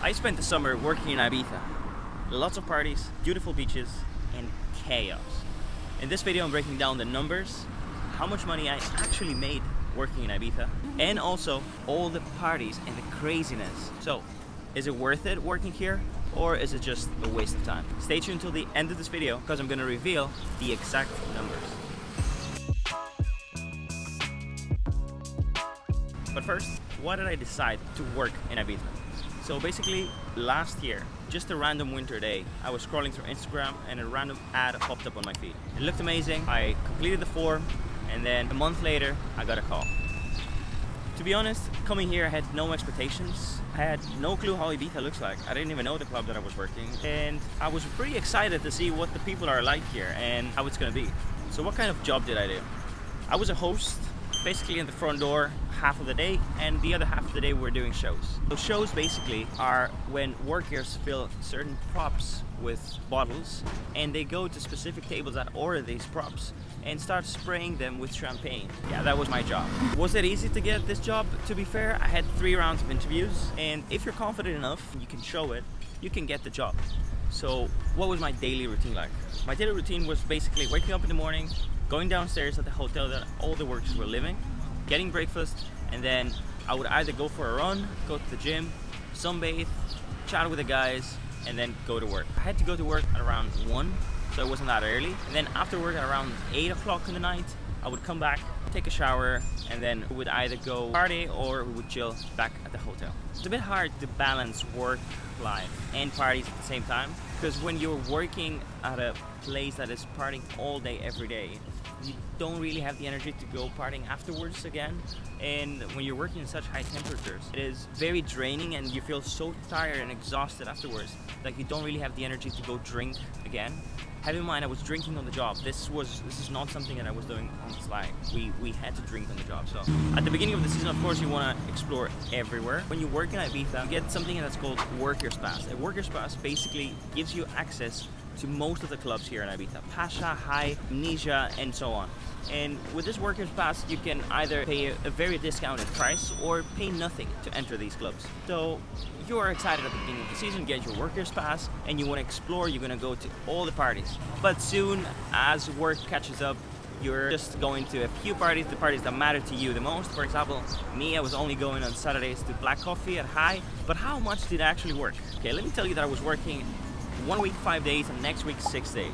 I spent the summer working in Ibiza. Lots of parties, beautiful beaches, and chaos. In this video I'm breaking down the numbers, how much money I actually made working in Ibiza, and also all the parties and the craziness. So, is it worth it working here, or is it just a waste of time? Stay tuned till the end of this video because I'm gonna reveal the exact numbers. But first, why did I decide to work in Ibiza? So basically, last year, just a random winter day, I was scrolling through Instagram and a random ad popped up on my feed. It looked amazing, I completed the form, and then a month later, I got a call. To be honest, coming here I had no expectations. I had no clue how Ibiza looks like. I didn't even know the club that I was working. And I was pretty excited to see what the people are like here and how it's gonna be. So what kind of job did I do? I was a host, basically in the front door half of the day, and the other half of the day we're doing shows. So shows basically are when workers fill certain props with bottles and they go to specific tables that order these props and start spraying them with champagne. Yeah, that was my job. Was it easy to get this job? To be fair, I had 3 rounds of interviews, and if you're confident enough, you can show it, you can get the job. So what was my daily routine like? My daily routine was basically waking up in the morning, going downstairs at the hotel that all the workers were living, getting breakfast, and then I would either go for a run, go to the gym, sunbathe, chat with the guys, and then go to work. I had to go to work at around 1, so it wasn't that early. And then after work at around 8 o'clock in the night, I would come back, take a shower, and then we would either go party or we would chill back at the hotel. It's a bit hard to balance work, life, and parties at the same time, because when you're working at a place that is partying all day, every day, you don't really have the energy to go partying afterwards again. And when you're working in such high temperatures, it is very draining and you feel so tired and exhausted afterwards that you don't really have the energy to go drink again. Have in mind, I was drinking on the job. This is not something that I was doing on the slide. We had to drink on the job. So at the beginning of the season, of course, you want to explore everywhere. When you work in Ibiza, you get something that's called Workers Pass. A Workers Pass basically gives you access to most of the clubs here in Ibiza. Pasha, High, Amnesia, and so on. And with this Workers Pass, you can either pay a very discounted price or pay nothing to enter these clubs. So if you are excited at the beginning of the season, get your Workers Pass, and you want to explore, you're going to go to all the parties. But soon, as work catches up, you're just going to a few parties, the parties that matter to you the most. For example, me, I was only going on Saturdays to Black Coffee at High. But how much did I actually work? Okay, let me tell you that I was working 1 week 5 days and next week 6 days.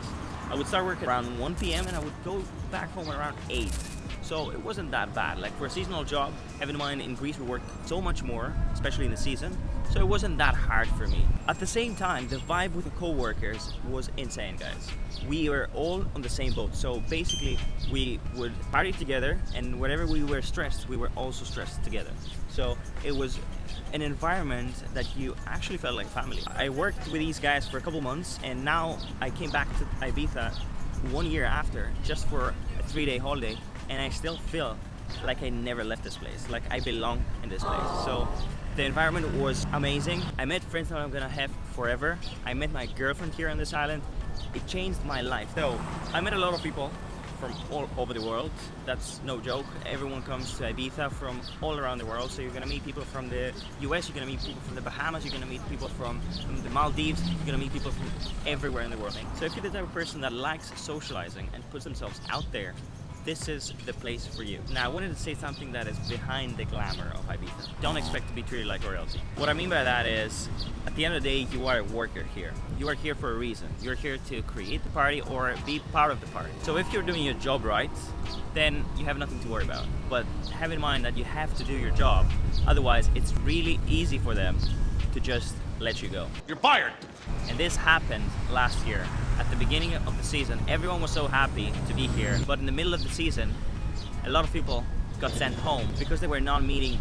I would start work around 1 p.m. and I would go back home around 8. So it wasn't that bad. Like for a seasonal job, have in mind in Greece we work so much more, especially in the season. So it wasn't that hard for me. At the same time, the vibe with the co-workers was insane, guys. We were all on the same boat. So basically we would party together, and whenever we were stressed, we were also stressed together. So it was an environment that you actually felt like family. I worked with these guys for a couple months, and now I came back to Ibiza 1 year after, just for a 3-day holiday, and I still feel like I never left this place, like I belong in this place. So the environment was amazing. I met friends that I'm gonna have forever. I met my girlfriend here on this island. It changed my life. So I met a lot of people from all over the world. That's no joke. Everyone comes to Ibiza from all around the world. So you're gonna meet people from the US, you're gonna meet people from the Bahamas, you're gonna meet people from the Maldives, you're gonna meet people from everywhere in the world. So if you're the type of person that likes socializing and puts themselves out there, this is the place for you. Now, I wanted to say something that is behind the glamour of Ibiza. Don't expect to be treated like royalty. What I mean by that is, at the end of the day, you are a worker here. You are here for a reason. You're here to create the party or be part of the party. So if you're doing your job right, then you have nothing to worry about. But have in mind that you have to do your job. Otherwise, it's really easy for them to just let you go. You're fired! And this happened last year. At the beginning of the season, everyone was so happy to be here. But in the middle of the season, a lot of people got sent home because they were not meeting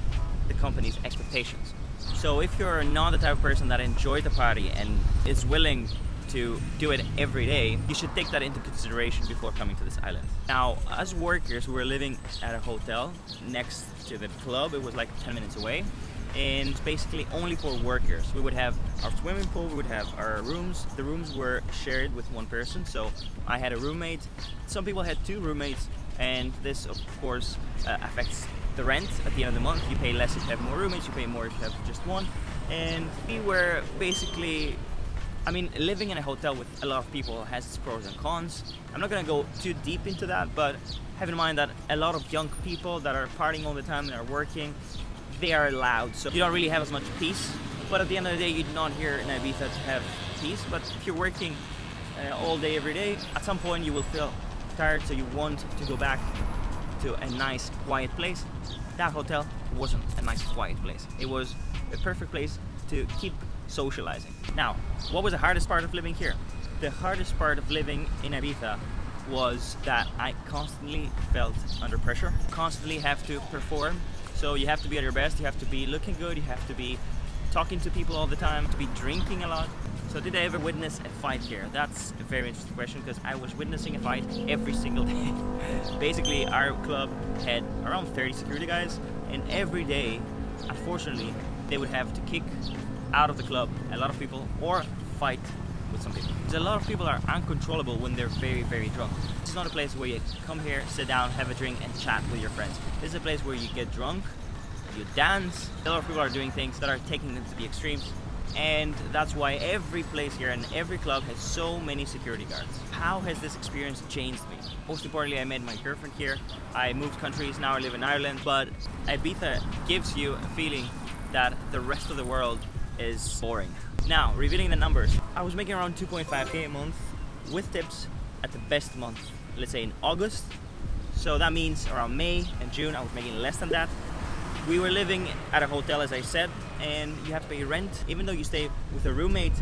the company's expectations. So if you're not the type of person that enjoys the party and is willing to do it every day, you should take that into consideration before coming to this island. Now, as workers, we were living at a hotel next to the club. It was like 10 minutes away. And it's basically only for workers. We would have our swimming pool, we would have our rooms. The rooms were shared with one person, so I had a roommate. Some people had 2 roommates, and this of course affects the rent at the end of the month. You pay less if you have more roommates, you pay more if you have just one. And we were basically, I mean, living in a hotel with a lot of people has its pros and cons. I'm not gonna go too deep into that, but have in mind that a lot of young people that are partying all the time and are working, they are loud, so you don't really have as much peace. But at the end of the day, you're not here in Ibiza to have peace. But if you're working all day, every day, at some point you will feel tired, so you want to go back to a nice, quiet place. That hotel wasn't a nice, quiet place. It was a perfect place to keep socializing. Now, what was the hardest part of living here? The hardest part of living in Ibiza was that I constantly felt under pressure, constantly have to perform. So you have to be at your best, you have to be looking good, you have to be talking to people all the time, to be drinking a lot. So did I ever witness a fight here? That's a very interesting question, because I was witnessing a fight every single day. Basically, our club had around 30 security guys, and every day, unfortunately, they would have to kick out of the club a lot of people or fight with some people. Because a lot of people are uncontrollable when they're very, very drunk. This is not a place where you come here, sit down, have a drink and chat with your friends. This is a place where you get drunk, you dance. A lot of people are doing things that are taking them to the extremes. And that's why every place here and every club has so many security guards. How has this experience changed me? Most importantly, I met my girlfriend here. I moved countries, now I live in Ireland. But Ibiza gives you a feeling that the rest of the world is boring. Now, revealing the numbers. I was making around 2.5k a month with tips at the best month, let's say in August. So that means around May and June, I was making less than that. We were living at a hotel, as I said, and you have to pay rent. Even though you stay with a roommate,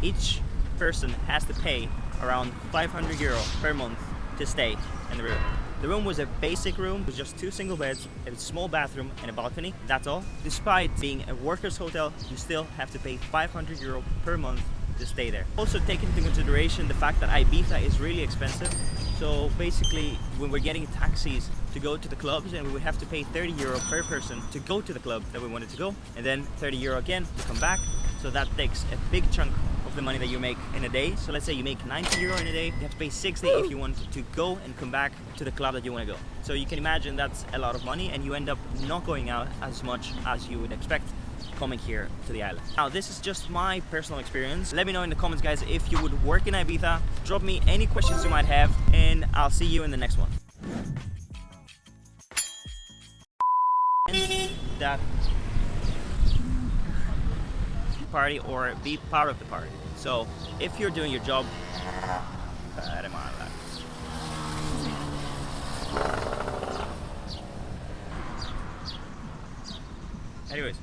each person has to pay around 500 euro per month to stay in the room. The room was a basic room with just 2 single beds, a small bathroom and a balcony, that's all. Despite being a workers' hotel, you still have to pay 500 euro per month to stay there. Also take into consideration the fact that Ibiza is really expensive. So basically, when we're getting taxis to go to the clubs, and we would have to pay 30 euro per person to go to the club that we wanted to go, and then 30 euro again to come back. So that takes a big chunk of the money that you make in a day. So let's say you make 90 euro in a day, you have to pay 60 if you want to go and come back to the club that you want to go. So you can imagine that's a lot of money, and you end up not going out as much as you would expect coming here to the island. Now, this is just my personal experience. Let me know in the comments, guys, if you would work in Ibiza. Drop me any questions you might have, and I'll see you in the next one. That party or be part of the party. So if you're doing your job, anyways,